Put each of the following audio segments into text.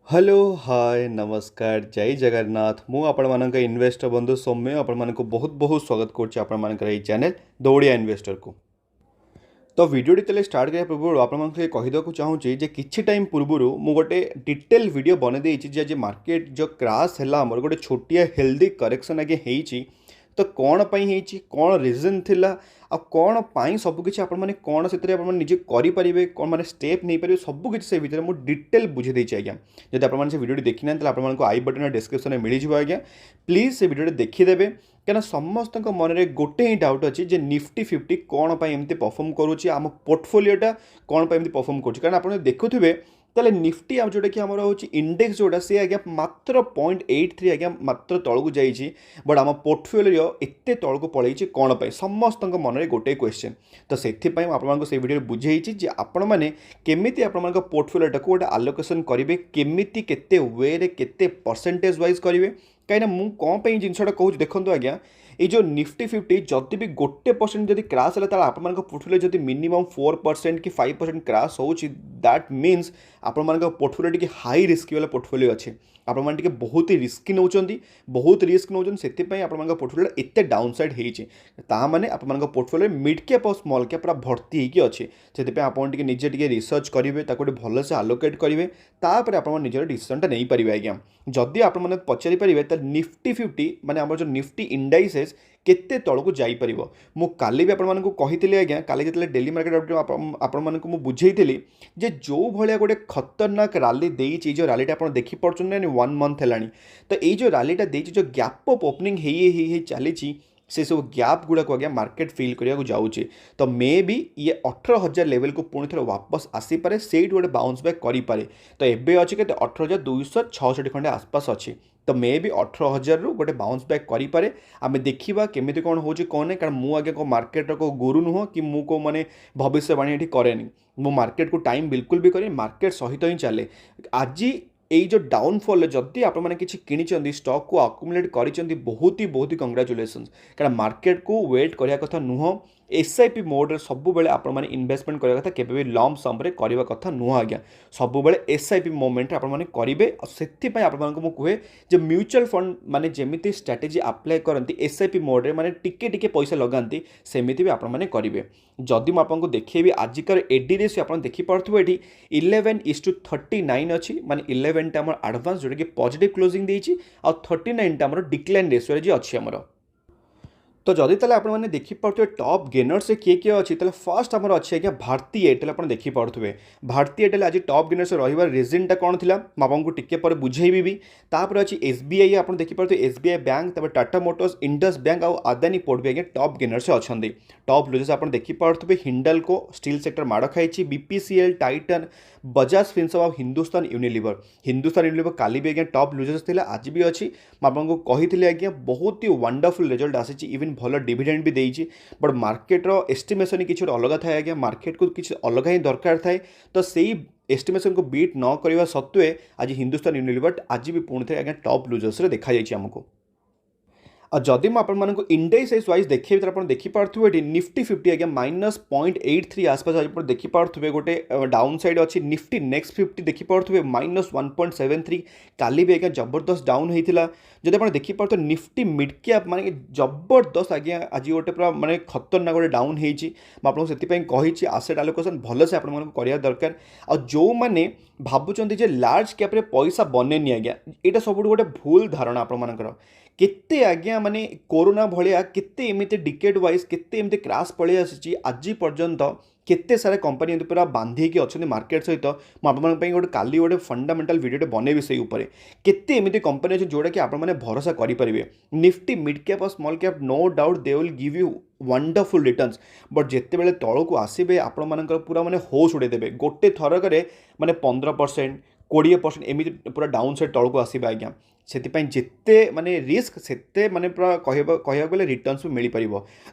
Hello hi नमस्कार जय जगन्नाथ मु आपण मानक इन्वेस्टर बंधु सौम्य आपण मानक बहुत बहुत स्वागत करुच्ची आपण मानकर एई चैनल दौड़िया इन्वेस्टर को। तो वीडियो तेल स्टार्ट करने पूर्व आप कहीदेक चाहूँगी जे किछि टाइम पूर्व मु गोटे डिटेल वीडियो बने देछि जे मार्केट जो क्रैश है आमर गोटे छोटिया हेल्दी करेक्शन आगे होइछि। तो कौन पाई होइछि कौन रीजन थिला आ कौन पाई सबकिछि आपण माने कौन से निजे करें कौन मैंने स्टेप नहीं पारे सबकिछि से भितर मुझे डिटेल बुझे देछि आज्ञा। जदि आपण से वीडियो देखी ना आप आई बटन डिस्क्रिप्शन में मिल जाए आज्ञा प्लीज से वीडियो देखीदेवे क्या समस्त मन में गोटे ही डाउट अच्छी जे निफ्टी 50 कौन पाई एमती परफॉर्म करुच्ची आम पोर्टफोलियोटा कौन पाई एमती परफॉर्म करुच्ची कारण आप देखुथे ताले निफ्टी आम जोटा कि आमर होची इंडेक्स जोटा से आज्ञा मात्र 0.83 आज्ञा मात्र तलू जाइए बट आम पोर्टफोलियो एते तलू पलैछि कौन पाई समस्त मन में गोटे क्वेश्चन। तो से आपको वीडियो बुझे जे आपण मैंने केमिति आपण पोर्टफोलियोटा को गोटे आलोकेशन करेंगे केमिति केते वे रे केते परसेंटेज वाइज करेंगे कहीं मुझे कौन पर जिनसा कहूँ देखो आज्ञा ये जो निफ्टी 50 जदि भी गोटे परसेंट जब क्रैश है आप पोर्टफोलियो जब मिनिमम 4% कि 5% क्रैश हो दैट मीन्स आपण पोर्टफोलियो टी हाई रिस्क वाला पोर्टफोलियो अच्छे आप बहुत ही रिस्क नौ बहुत रिस्क नौ से पोर्टफोलियो एत डाउन सैड होने आप पोर्टफोलियो मिड कैप और स्मॉल कैप पूरा भर्ती होगी अच्छे से आप निजे टे रिसर्च करेंगे भल से आलोकेट करेंगे तापर आप निजर डिसीजनटा नहीं पारे आज्ञा। जदि आप पचारि पारे तो निफ्टी 50 माने आम जो निफ्टी इंडाइसेस केते तलू जापर मु काली भी आपको कही आज्ञा काली जो डेली मार्केट अपडेट आपको बुझेली जे जो भाया गोटे खतरनाक रैली देती जो रैलीटा आप देखिपे 1 मंथ है तो ये जो रैलीटा देती जो गैप अप ओपनिंग चली से सब गैप गुड़ाक आज्ञा मार्केट फिल करने जाऊँचे तो मे भी ये 18,000 लेवल को पुणी थे वापस आसीपे से गोटे बाउंस बैक करें तो एवं अच्छे के 18,266 खंडे आसपास अच्छी तो मे भी 18,000 रु गोटे बाउंस बैक करें आम देखा केमी कौन हो कौन नहीं कारण मुझे को मार्केट को गुरु नुह कि मुझे मैंने भविष्यवाणी ये कैनि मो मार्केट को टाइम बिल्कुल भी करें मार्केट सहित ही चले आज ये जो डाउनफॉल जदि आप किसी किनी स्टॉक को अक्युमुलेट कर बहुत ही कंग्राचुलेसन्स कारण मार्केट को वेट करने कथा नुह एसआईपी मोड्रे सब आप इन्वेस्टमेंट करने कथा केबे भी लम सम्रे करने कथा नुह आज्ञा सब एसआईपी मोमेंट आपने से आपको कहे जो म्यूचुअल फंड माने जमी स्ट्राटेजी अप्लाई करती एसआईपी मोड्रे माने टिके पैसा लगाती सेमती भी आपने करेंगे। जदि मुझे देखेबी आजिकार एडी रेशियो आप देखिपे ये 11:39 अच्छी माने 11 आम आडभांस जोटा कि पॉजिटिव क्लोजिंग देती आ 39 आम डिक्लाइन रेशियो अच्छी आमर। तो जदि आप देखिपे टॉप गेनर से किए अच्छी फर्स्ट आमर अच्छे आज्ञा भारती एयरटेल आप देखिपे भारती एयरटेल आज टॉप गेनर से रही रिजनटा कौन थी आपको टिके पर बुझेबी भी तापर अच्छी एसबीआई आप देखिपे SBI bank Tata Motors Indus bank और आदानी पोर्ट भी आज्ञा टॉप गेनर से अच्छा टॉप लुजर्स आप देखिपे हिंडाल्को स्टील सेक्टर माड़ खाई बीपीसीएल टाइटन बजाज फिनसर्व और हिंदुस्तान यूनिलिवर काली भी आज्ञा टॉप लुजर्स थे आज भी अच्छी आपको कही आज्ञा बहुत ही वंडरफुल रिजल्ट आसी इवन भल डिविडेंड भी देती बट मार्केटर एस्टिमेशन किसी अलग थाए आज्ञा मार्केट को किसी अलग ही दरकार थाए तो से एस्टिमेशन को बीट न करवा सत्वे आज हिंदुस्तान यूनिलिवर आज भी पुणी थे आज्ञा टॉप लुजर्स देखा आमको। और जदि मुझे इंडेक्स वाइज देखिए तो आप देखिपे निफ्टी 50 आज्ञा -0.83 आसपास आज देखिपे गोटे डाउन साइड अच्छी निफ्टी नेक्स्ट 50 देखिपे -1.73 काली भी आज्ञा जबरदस्त डाउन होता जब आप देखिपे निफ्टी मिड कैप माने जबरदस्त आज्ञा आज गोटे पूरा माने खतरनाक गोटे डाउन होती से आसेट आलोकेशन भल से आपको दरकार आ जो मैंने भावुं लार्ज कैप्रे पैसा बनेनी आज्ञा यहाँ सब गोटे भूल धारणा आपर केते आज्ञा माने कोरोना भलिया केते एमिते डिकेड वाइज केते एमिते क्रैश पळि आसी आज पर्यंत केते सारा कंपनी पूरा बांधी की अच्छा मार्केट सहित मुझे गोटे काली गोटे फंडामेंटाल वीडियो बनैबी से केते एमिते कंपनी अच्छे जोटा कि आपने भरोसा करेंगे निफ्टी मिड कैप और small cap no doubt they will give you wonderful returns but जिते बेले तौल को आसबे आपण पूरा माने होश उड़ेदेवे गोटे थरक माने 15% 20% एमती पूरा डाउन साइड तौल को आसबे आज्ञा से जिते माने रिस्क से माने पूरा कह गले रिटर्न्स भी मिल पार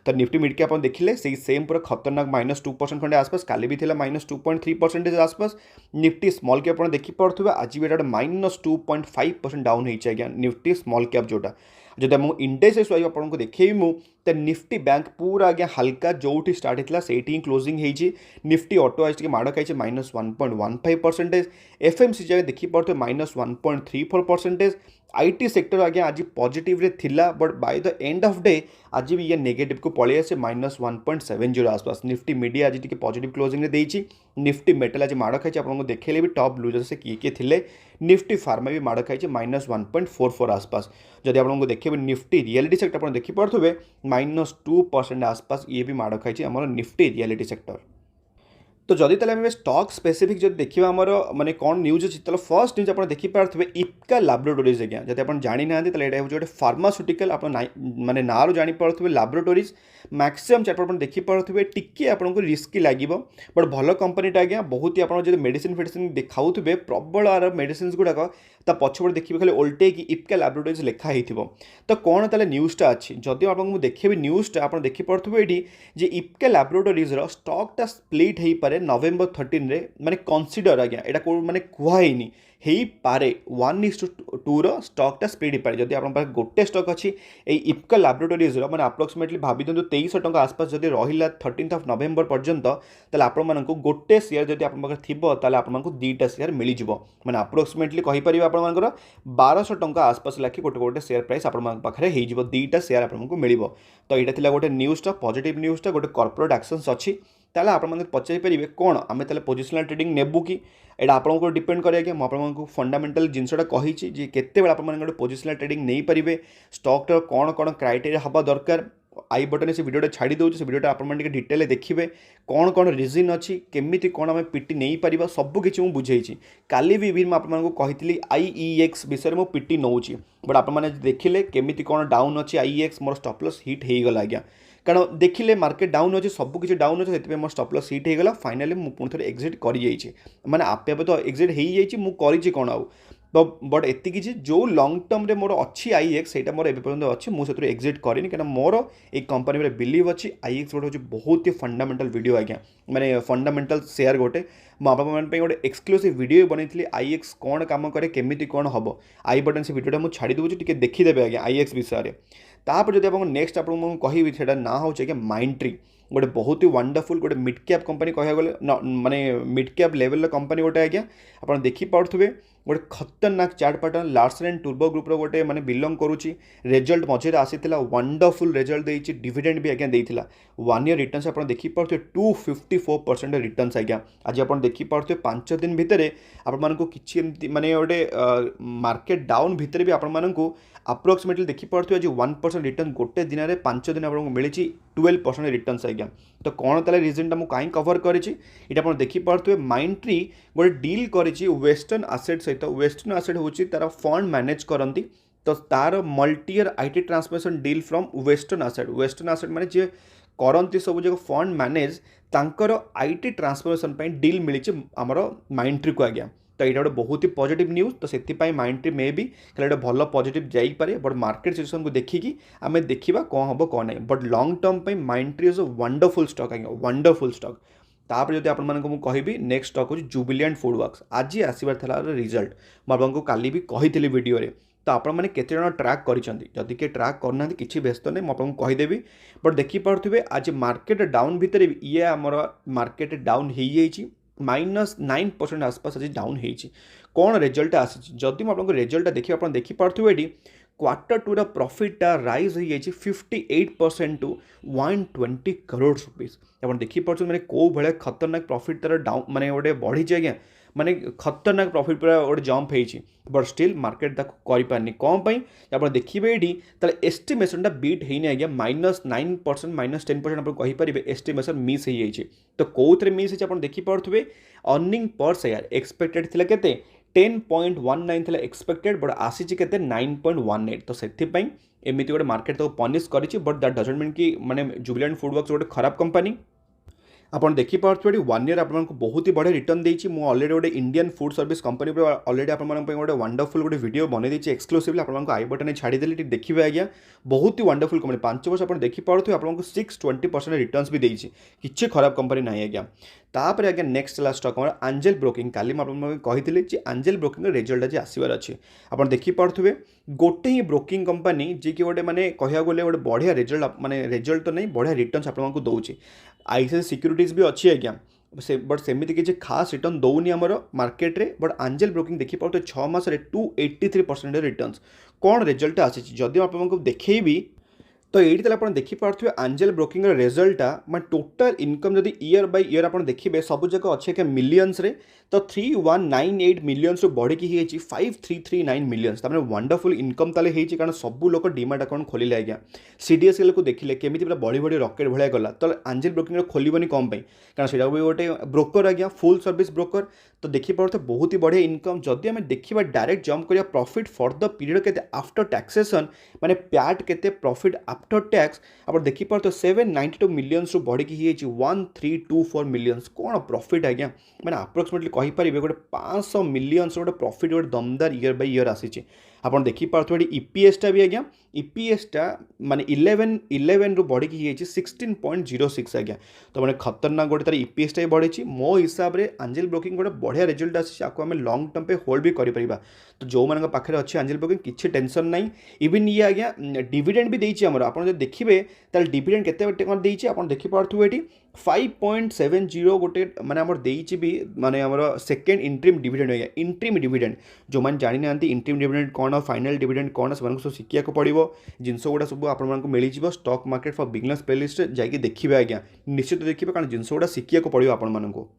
तो निफ्टी मिड कैप देखिले से सेम पूरा खतरनाक -2% खंडे आसपास काली भी थिला -2.3% आसपास निफ्टी स्मॉल कैप देखिपे आज भी -2.5% डाउन होइछ आज्ञा निफ्टी स्मॉल कैप जोटा जब आम इंडेक्स वाइज आपको देखिए तो निफ्टी बैंक पूरा आज्ञा हल्का जो स्टार्ट होता से ही क्लोजिंग होती। निफ्टी ऑटो आज माड़ खाई -1.15%। एफएमसीजी देखिए -1.34%। आईटी सेक्टर आज्ञा आज पॉजिटिव रे थिला but by the end of day आज भी ये नेगेटिव को पलि आसे -1.70 आसपास। निफ्टी मीडिया आज टी पॉजिटिव क्लोजिंग देती। निफ्टी मेटल आज माड़ खाई आपको देखिए भी टॉप लूजर से किए थे। निफ्टी फार्मा भी माड़ खाई -1.44 आसपास। जब आपको देखिए निफ्टी रियलिटी सेक्टर आप देखिपे -2% आसपास ये भी माड़ खाई आम निफ्टी रियलिटी सेक्टर। तो जदि ताले स्टॉक स्पेसिफिक जो देखा आमर माने कौन न्यूज अच्छी तो फर्स्ट न्यूज आप देखिपे इप्का लैबोरेटरीज आज्ञा जब आप जानी ना ये हूँ गोटे फार्मास्यूटिकल आप माने ना जापे लैबोरेटरीज मैक्सिमम चैप्टर आप देखिपे टी आपको रिस्की लगे बट भल कंपनीटा आज्ञा बहुत ही आप मेडिसिन फेडिसिन देखाऊ प्रबल आर मेडिसिन गुड़ाक पछपटे देखिए खाली ओल्टे कि इप्का लैबोरेटरीज लिखाई तो कौन ताले न्यूज़टा अच्छी जदि आपको देखिए न्यूज़टा आप देखिपे ये इप्का लैबोरेटरीज स्टॉकटा स्प्लिट हो पारे नवेम्बर 13 रे माने कनसीडर आज्ञा यहाँ माने कहनी हो पारे 1:2 स्टॉकटा स्प्लिट हो पारे। जदि आप गोटे स्टॉक अच्छी इप्का लैबोरेटरीज मैंने अप्रोक्सीमेटली भाभी दिखाँ 2300 टंका आसपास जब रहा 13 नवेम्बर पर्यंत आपको गोटे शेयर जब आप थी आपको 2टा शेयर मिल जाव मैंने अप्रोक्सीमेटली कहीपर आपर 1200 टंका आसपास लाखी गोटे गोटे शेयर प्राइस आपरे हो 2टा शेयर आपको मिल। तो यहाँ गोटे न्यूज़टा पॉजिटिव न्यूज़टा गोटे कॉर्पोरेट एक्शंस अच्छी ताले आप पचारिपारे कौन आम ताले पोजिशनल ट्रेडिंग नेबू कि यहाँ आपको डिपेंड करे कि मुझे फंडामेंटल जिनसटा कही केते आप पोजिशनल ट्रेडिंग नहीं पारे स्टॉक कौन कौन क्राइटेरिया हवा दरकार आई बटन से वीडियो छाड़ी दूसरी से वीडियो आप डिटेल देखिए कौन कौन रिजन अच्छी केमी कौन आम पिटी नहीं पार सबकि मुझे बुझे काली भी इवन आपको कही IEX विषय में पिटी नौची बट आपने देखिले केमी कौन डाउन अच्छी IEX मोर स्टॉप लॉस हिट हो गला आज्ञा कारण देखिले मार्केट डाउन अच्छे सबकि डाउन अच्छे से मोर स्टॉप लॉस हिट हो गला फाइनाली मुझे पुणी थे एक्जिट कर मैंने आपे तो एक्जिट हो मुझे कौन आउ तो बट एति जो लंग टर्म रे मोर अच्छी IEX से मोर एपर्यंत अच्छी मुझे एक्जिट करें कहीं मोर एक कंपनी में बिलीव अच्छी IEX गोटे हूँ बहुत ही फंडामेंटल वीडियो आज्ञा मैंने फंडामेंटल शेयर गोटे मुझे गोटे एक्सक्लूसिव वीडियो बनई IEX कौन काम करे केमी कौन हम आई बटन से वीडियोटा मुझे छाड़ी दूसरी टी देखीदे आज्ञा IEX विषय में। तापर जब आप नेक्स्ट आपको कहि से ना हूँ कि माइंडट्री गोटे बहुत ही वंडरफुल गोटे मिड कैप कंपनी कह गले माने मिड कैप लेवल कंपनी गोटे आज्ञा आप देखिपे गोटे खतरनाक चार्ट पैटर्न लार्सन एंड टुर्बो ग्रुपर गोटे माने बिलोंग करुच्ची रिजल्ट मझे आसाला वंडरफुल रिजल्ट देती डिविडेंड भी आज्ञा देता 1 ईयर रिटर्न्स आप देखिपे 254% रिटर्न्स आज्ञा आज आप देखिपे 5 दिन भितर आपको किसी माने गोटे मार्केट डाउन भितर भी आपको अप्रोक्सीमेटली देखिपे आज 1% रिटर्न गोटे दिन में 5 दिन आपको मिली 12% रिटर्न्स आज्ञा। तो कौन ताले रिजनटा मुझे कहीं कवर करी आप देखिपे माइंडट्री गोटे डील करी वेस्टर्न आसेट सहित वेस्टर्न आसेट हूँ तार फंड मैनेज करती तो तार multi year IT transmission deal from western asset माने जे करती सब जो फंड मैनेज तांकर IT ट्रांसफॉर्मेशन डील मिली आमर माइंडट्री को आज्ञा। तो यहाँ गोटे बहुत ही पॉजिटिव न्यूज़ तो से माइंडट्री मे भी गोटे भल पॉजिटिव जापे बट मार्केट सिचुएशन को देखिकी आम देखा कौन हम कौन नहीं but lung term Mindtree is a wonderful stock आज्ञा वंडरफुल स्टॉक। तापर जब आपको कहि नेक्स्ट स्टॉक हूँ जुबिलिएंट फूडवर्क्स आज आसबार था रिजल्ट मुझे काली भी कही वीडियो रे तो आपने केते जन ट्रैक करी किए ट्रैक करना कि व्यस्त नहीं मुझे कहीदेवी बट देखिपे आज मार्केट डाउन भितर ये आमर मार्केट डाउन हो -9% आसपास आज डाउन हो कौन रिजल्ट आसी जदि मुझे रिजल्ट देखिए आप देखिपे ये Q2 प्रॉफिटा राइज हो 58% टू 120 करोड़ रुपीज आप देखिपे मैंने कौ भाया खतरनाक प्रॉफिट तार डाउन माने गोटे बढ़ी आज्ञा माने खतरनाक प्रॉफिट पूरा गोटे जंप होती बट स्टिल मार्केट करें कौन आप देखिए ये एस्टिमेशनटा बीट होनी आज्ञा -9% -10% आप कहींपर एस्टिमेशन मिस हो जाए तो कौन मिस हो देखिपे अर्निंग पर शेयर एक्सपेक्टेड थी के 10.19 थी एक्सपेक्टेड बट आसी के 9.18 तो से एमती गोटे मार्केट तो पनिश कर बट दैट डजंट मीन कि माने जुबिलिएंट फूडवर्क्स गोटे खराब कंपनी ଆପଣ ଦେଖିପାରୁଥିବେ ଏଠି 1 ଇୟର୍ ଆପଣଙ୍କୁ ବହୁତ ହି ବଢ଼ିଆ ରିଟର୍ନ ଦେଇଛି। ମୁଁ ଅଲରେଡ଼ି ଗୋଟେ ଇଣ୍ଡିଆନ୍ ଫୁଡ୍ ସର୍ଭିସ୍ କମ୍ପାନୀ ଉପରେ ଅଲରେଡ଼ି ଆପଣମାନଙ୍କ ପାଇଁ ଗୋଟେ ୱାଣ୍ଡରଫୁଲ୍ ଗୋଟେ ଭିଡ଼ିଓ ବନେଇ ଦେଇଛି ଏକ୍ସକ୍ଲୁସିଭଲି, ଆପଣଙ୍କୁ ଆଇ ବଟନରେ ଛାଡ଼ିଦେଲି, ଟିକେ ଦେଖିବେ ଆଜ୍ଞା। ବହୁତ ହି ୱାଣ୍ଡରଫୁଲ୍ କମ୍ପାନୀ, 5 ବର୍ଷ ଆପଣ ଦେଖିପାରୁଥିବେ ଆପଣଙ୍କୁ 620% ରିଟର୍ନସ୍ ବି ଦେଇଛି, କିଛି ଖରାପ କମ୍ପାନୀ ନାହିଁ ଆଜ୍ଞା। ତାପରେ ଆଜ୍ଞା ନେକ୍ସଟ ହେଲା ଷ୍ଟକ୍ ଆମର ଆଞ୍ଜେଲ ବ୍ରୋକିଂ। କାଲି ମୁଁ ଆପଣଙ୍କୁ କହିଥିଲି ଯେ ଆଞ୍ଜେଲ ବ୍ରୋକିଂର ରେଜଲ୍ଟ ଆଜି ଆସିବାର ଅଛି। ଆପଣ ଦେଖିପାରୁଥିବେ ଗୋଟେ ହିଁ ବ୍ରୋକିଂ କମ୍ପାନୀ ଯିଏକି ଗୋଟେ ମାନେ କହିବାକୁ ଗଲେ ଗୋଟେ ବଢ଼ିଆ ରେଜଲ୍ଟ, ମାନେ ରେଜଲ୍ଟ ତ ନାହିଁ, ବଢ଼ିଆ ରିଟର୍ନସ୍ ଆପଣଙ୍କୁ ଦେଉଛି। ଆଇସିଆଇସିଆଇ ସିକ୍ୟୁରିଟିଜ୍ ବି ଅଛି ଆଜ୍ଞା, ବଟ୍ ସେମିତି କିଛି ଖାସ୍ ରିଟର୍ନ ଦେଉନି ଆମର ମାର୍କେଟରେ। ବଟ୍ ଆଞ୍ଜେଲ ବ୍ରୋକିଂ ଦେଖିପାରୁଥିବେ 6 ମାସରେ 283% ରିଟର୍ନସ୍। କ'ଣ ରେଜଲ୍ଟ ଆସିଛି ଯଦି ମୁଁ ଆପଣଙ୍କୁ ଦେଖେଇବି, तो ये आप देखिपे आंजेल ब्रोकिंग रिजल्ट मैं टोटाल इनकम जब ईयर बाय ईयर आप देखिए सब जगह अच्छे क्या मिलियंस रे, तो 3198 मिलियंस बढ़ी 5339 मिलियंस तमें वंडरफुल इनकम ताले होती, कारण सब लोग डीमार्ट अकाउंट खोलिले आज्ञा। सीडीएसएल को देखिले केमी पूरा बढ़ी बढ़ी रकेट भाया गला, तो आंजेल ब्रोकिंग खोलनी कम पाई, कारण से गोटे ब्रोकर आज्ञा, फुल सर्विस ब्रोकर। तो देखिए बहुत ही बढ़िया इनकम। जदि आम देखा डायरेक्ट जंप करिया प्रॉफिट फॉर द पीरियड के आफ्टर टैक्सेसन माने पैट के प्रॉफिट आफ्टर टैक्स आप देखिए 792 मिलियंस बढ़ी 1324 मिलियंस। कौन प्रॉफिट आज्ञा, मैंने अप्रोक्सीमेटली कहींपर गोटे 500 मिलियंस गोटे प्रॉफिट गोटे दमदार ईयर बाय ईयर आसी। आप देखिए ईपीएसटा भी आज्ञा, ईपीएसटा माने 11 रु बढ़ी 16.06 आज्ञा। तो मैंने खतरनाक गोटे तार ईपीएसटा भी बढ़ी। मो हिसाब से आंजेल ब्रोकिंग गोटे बढ़िया रिजल्ट आसी, आम लंग टर्म पे होल्ड भी करें। तो जो मान पाखे अच्छे आंजेल ब्रोकिंग किसी टेंशन नहीं। इवन ये आज्ञा डिविडेंड भी देती आमर, आप देखिए तार डिविडेंड केते देती आप देखिपे ये 5.70 गोटे माने आमर देइछि भी, माने आमर सेकेंड इंट्रीम डिविडेंड आज्ञा। इंट्रीम डिविडेंड जो मैंने जानी ना इंट्रीम डिविडेंड कौन, फाइनल डिविडेंड कौन, से सब शिखा पड़ो जिनस गुड़ा सब आपको मिल जाए stock market for beginners playlist जाकि देखिए आज्ञा, निश्चित देखिए, कारण जिनस गुड़ा शिखा पड़ो आपको।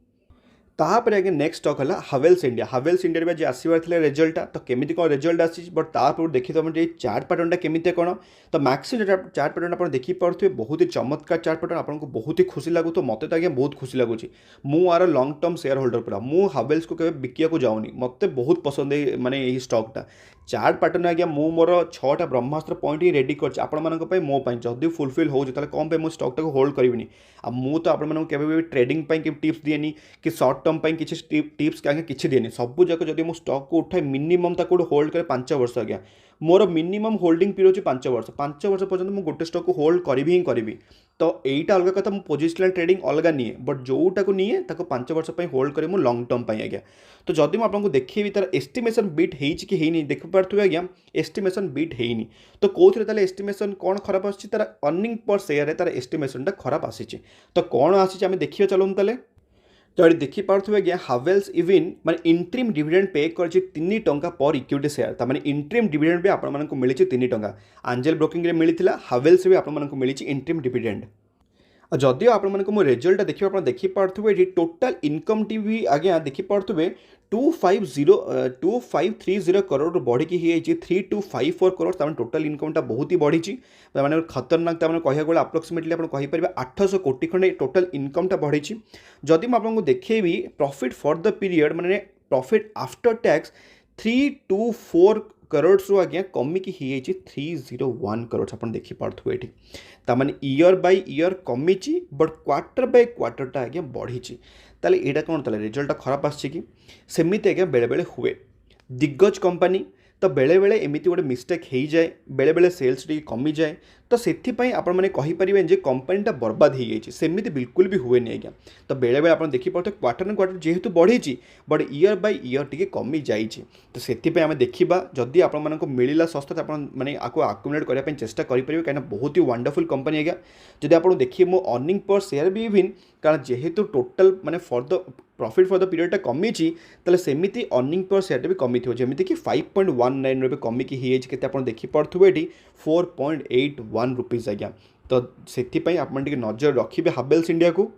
तापर आगे नेक्स्ट स्टॉक है हावेल्स इंडिया। हावेल्स इंडिया भी आसबार रिजल्ट, तो केमी कौन रिजल्ट आसी, बट तापर देखिए तुम चार्ट पैटर्न केमी कौन, तो मैक्सिमम चार्ट पैटर्न आप देखिपे बहुत ही चमत्कार चार्ट पैटर्न, आपको बहुत ही खुशी लगू। तो मत तो आगे बहुत खुशी लगुच, मुझे लंग टर्म शेयर होल्डर पूरा, मु हावेल्स को बिकिया को जाऊनी, मत बहुत पसंद है माने यही स्टॉकटा। चार्ट पैटर्न आज्ञा मु मोर 6टा ब्रह्मास्त्र पॉइंट ही रेडी कर मोपाई, जदि फुलफिल हो कौन पे मुझे स्टॉकटा को होल्ड करी। मु तो आपको ट्रेडिंग कि टिप्स दिएनी कि शॉर्ट टर्म पर किसी टिप्स आगे किसी दिए सब जगह जब मुझे स्टॉक को उठाए मिनिमम ताको होल्ड करे 5 वर्ष आज्ञा। मोर मिनिमम होल्डिंग पीरियड 5 वर्ष, 5 वर्ष पर्यटन मुझे गोटे स्टॉक को होल्ड करी ही करी। तो यहीटा अलग कथा, पोजिशनल ट्रेडिंग अलग निए, बट जोटा को निए 5 वर्ष होल्ड करे लंग टर्म आज्ञा। तो जदि मुझे देखिए तार एस्टिमेशन बीट होनी देखिपे आज्ञा, एस्टिमेशन बीट होनी, तो कौन एस्टिमेशन कौन खराब आसी, तार अर्निंग पर शेयर तार एस्टिमेशन खराब आसी। तो कौन आसी आम देखिए चलो ताले। तो ये देखिपे आज्ञा हावेल्स इवन माने इंट्रीम डिविडेंड पे कर 3 टंका पर इक्विटी शेयर, तो माने इंट्रीम डिविडेंड भी आपको मिली 3 टंका। आंजेल ब्रोकिंग मिलता, हावेल्स भी आपको मिली इंट्रीम डिविडेंड। जदिव आपको रिजल्ट देखिए आप देखिपे ये टोटाल इनकम टी भी आज्ञा देखिपे 2530 करोड़ बढ़ी 3254 करोड़, तमें टोटाल इनकमटा बहुत ही बढ़ी, मैंने खतरनाक तमें कह गले अप्रोक्सीमेटली आप कहींपर 800 कोटी खंडे टोटाल इनकमटा बढ़ी। जदि मैं आपको देखेबी प्रॉफिट फॉर द पीरियड माने प्रॉफिट आफ्टर टैक्स 324 करोड़ रु आज्ञा कमिकी 301 करोड़ आप देखिपे ये, ताने ईयर बाय ईयर कमी, बट क्वार्टर बाय क्वार्टरटा आज्ञा बढ़ी। ताले एटा कौन ताले रिजल्ट खराब आछि कि सेमिति आज्ञा बेले बेले हुए। दिग्गज कंपनी तो बेले बेले एमिति गोटे मिस्टेक हो जाए, बेले बेले सेल्स टी कमी जाए, तो से आपण मैंने कहींपर जे कंपनीटा बर्बाद हो जाए, सेमिति बिल्कुल भी हुए नहीं आज्ञा। तो बेले बेले आप देखिपे क्वार्टर न क्वार्टर जेहेतु बढ़ी, but year by year T कमी जाए। तो से आम देखा जदि आपको मिलला सस्ता, तो मैंने आपको आकुमुलेट करने चेष्टा करेंगे, कहीं बहुत ही वंडरफुल कंपनी आज्ञा। जब आप देखिए मो अर्निंग पर शेयर भी इवन, कारण जेहेतु टोटाल माने for the profit for the पीरियडटा कमी, ताले सेमिति अर्निंग पर शेयर भी कमी थी, जमीक कि 5.19 रे कमिकी होते आप देखिपे ये 4.81 रुपीज आज्ञा। तो से आप नजर रखिए हावेल्स इंडिया को,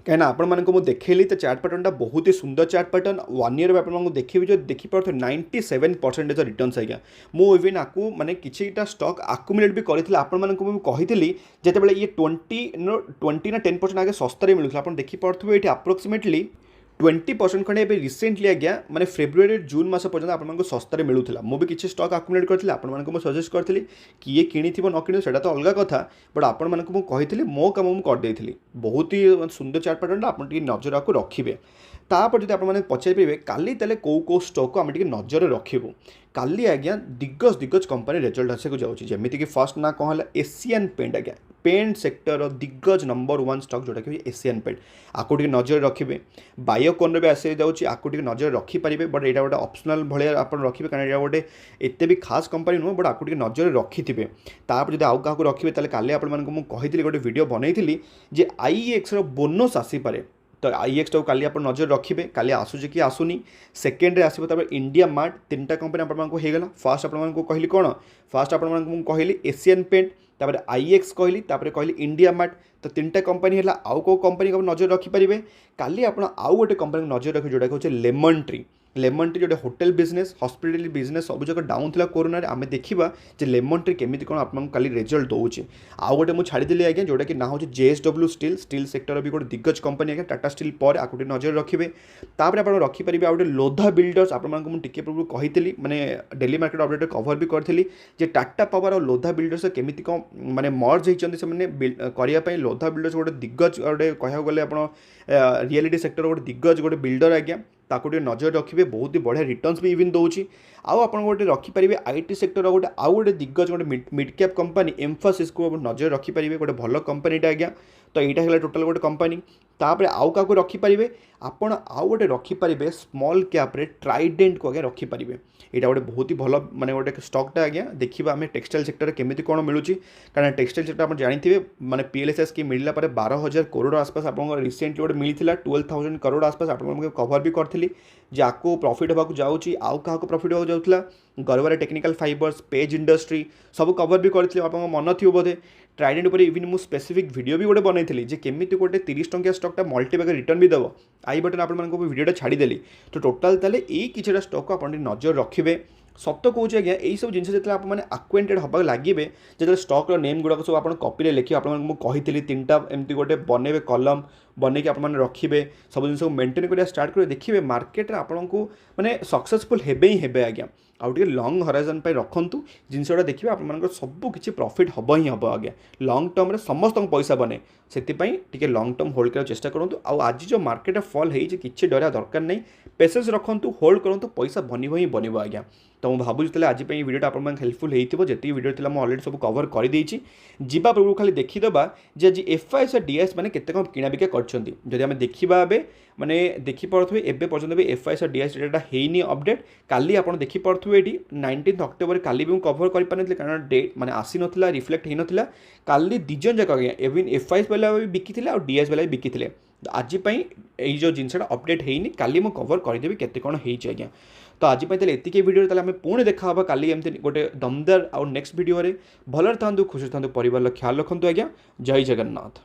कहीं आपको देखली तो चार्ट पैटर्नटा बहुत ही सुंदर चार्ट पैटर्न। 1 ईयर में आपको देखिए जो देखिपे 97% रिटर्न्स आज्ञा। मु इवन आपको माने किछिटा स्टॉक आकुमुलेट भी करी आपको कही जितेबाला ये 20 ना 10% आगे सस्तार मिलूला। आप देखिपे ये अप्रोक्सीमेटली 20% खंडे ए रिसेंटली आज्ञा माने फेब्रुआरी जून मास पर्यंत आपको सस्तार मिलूला। मुझे किसी स्टक आकुमुलेट करती आपको सजेस्ट करी किए किणी न कि तो अलग कथा बट आपको कही मो कम मुझे करदेली बहुत ही सुंदर चार्ट पैटर्न आप नजर को रखिए। तापर जब आप पचारे काली कौ स्टक को आम नजर रखू काली आज्ञा दिग्गज दिग्गज कंपनी रिजल्ट आसको जाऊँगी जमीक कि फर्स्ट ना कौन है एशियन पेंट आज्ञा पेंट सेक्टर दिग्गज नंबर 1 स्टक जोटा कि एशियन पेंट आपको नजर रखिए। बायोकॉन भी आसे जाऊँगी आपको नजर रखिपारे बट यहाँ गोटे ऑप्शनल भाया आप रखिए कारण यहाँ गोटे एत भी खास कंपनी नुह बट आपको नजर रखि थे। तापर जब आउ क्या रखिए काली आपको कही गोटे वीडियो बनई जे IEX बोनस आसीपे तो IEX टाक काली आप नजर रखिए काली आसूँ कि आसुनी सेकेंड आसो तब इंडिया मार्ट 3टा कंपनी आपगला फास्ट आपको कहली कौन फास्ट आपको कहली एशियन पेंट तापर IEX कहली तापर कहली इंडिया मार्ट तो 3टा कंपनी है आउ को कंपनी को नजर रखिपारे काली आप आउ गोटे कंपनी को नजर रखिए जोटा कि लेमन ट्री जो होटेल बिजनेस हॉस्पिटल बिजनेस सब जगह डाउन था कोरोना आम देखा जे लेमन ट्री केमी कौन आपको काली रिजल्ट दूसरी आउ गोटे मुझे छाड़ीदेली आज्ञा जोटा कि ना हो JSW स्टील सेक्टर भी गोटे दिग्गज कंपनी आज्ञा टाटा स्टील पर आपको नजर रखिए। तापर आप रखिपारे आ गए लोधा बिल्डर्स आपको मुझे टे पूर्व कही मैंने डेली मार्केट अपडेट कवर भी करी टाटा पावर और लोधा बिल्डर्स केमी कौन मैंने मर्ज होती करने लोधा बिल्डर्स गोटे दिग्गज गोटे कह गले आप रियलिटी सेक्टर गोटे दिग्गज गोटे बिल्डर आज्ञा ताको नजर रखिए बहुत ही बढ़िया रिटर्न्स भी इवन दूसरी आउ आप गोटे रखिपारे IT सेक्टर गोटे आउ गोटे दिग्गज गोटे मिड कैप कंपनी एम्फासिस को नजर रखिपारे गोटे भल कंपनीटा आज्ञा तो यहाँ है टोटाल गोटे कंपनी तापर आउ क्या रखिपारे आपड़ आउ गोटे रखिपारे स्मॉल कैप्रे ट्राइडेंट को आगे रखिपारे यहाँ गोटे बहुत ही भल माने गोटे स्टकटा आज्ञा देखा आम टेक्सटाइल सेक्टर केमी कौन मिलूँ कारण टेक्सटाइल सेक्टर आप जानते माने PLSI स्कीम मिलला 12,000 करोड़ आसपास आप रिसेंटली गोटे मिलता 12,000 करोड़ आसपास आप कवर भी करी आपको प्रॉफिट होगा जाऊँगी आउ क्या प्रॉफिट होगा जाऊला Garware technical fibres page industry सब कवर भी करी आप मन थी बोधे ट्राइडेंट उपर इवन मुझे स्पेसिफिक वीडियो भी गोटे बनई जे केमी गोटे 30 टंकिया स्टकटा मल्टीबैग रिटर्न भी देव आई बटन आपको वीडियो छाड़ीदेली तो टोटाल ताले यही किसी स्टक को आप नजर रखिए। सत कौन आज्ञा यही सब जिन जो आप आक्वेंटेड हाँ लगे जो स्टक्र नेम गुड़ाक सब आप कॉपी लिखे आपको कही 3टा एमती गोटे बनइबे कलम बनई आप रखिए सब जिन मेंटेन करा स्टार्ट करेंगे देखिए मार्केट आपको माने सक्सेसफुल हेबे ही हेबे आज्ञा आउ टे लंग हराइजन पर रखु जिनसा देखिए आप सबकि प्रॉफिट हम ही हम आज्ञा लंग टर्म समस्त पैसा बने से लंग टर्म होल्ड कर चेष्टा करूँ आज जो मार्केट फॉल है कि डरा दरकार नहीं पेसेंस रखु होल्ड करूँ पैसा बनब ही बनब आज्ञा तो मुझे भावुँ जो आज वीडियो आप हेल्पफुल होती जी वीडियो थी मुझे अलरेडी सब कवर कर जा पूर्व खाली देखीदबा जे आज FIS और DIS मैंने केते कम किना बिका करछंती आम देखा माने देखिपे एवं पर्यटन भी FIS और DIS डेटा है अपडेट काली आप देखिपे ये 19 अक्टोबर काली भी कवर कर कारण डेट माने आसी नथिला रिफ्लेक्ट हो नाला काली दिजन जाक एवं FIS वाला भी बिकी और DIS वाला भी बिकी आज ये जो जिनसा अपडेट है काली मुझे कवर करदेवी केते कौन हो आज्ञा तो आज ये वीडियो आम पुणी देखा काली एमती गोटे दमदार आउ नेक्स्ट वीडियो भलरे था खुशी था परिवार ख्याल रखु आज्ञा जय जगन्नाथ।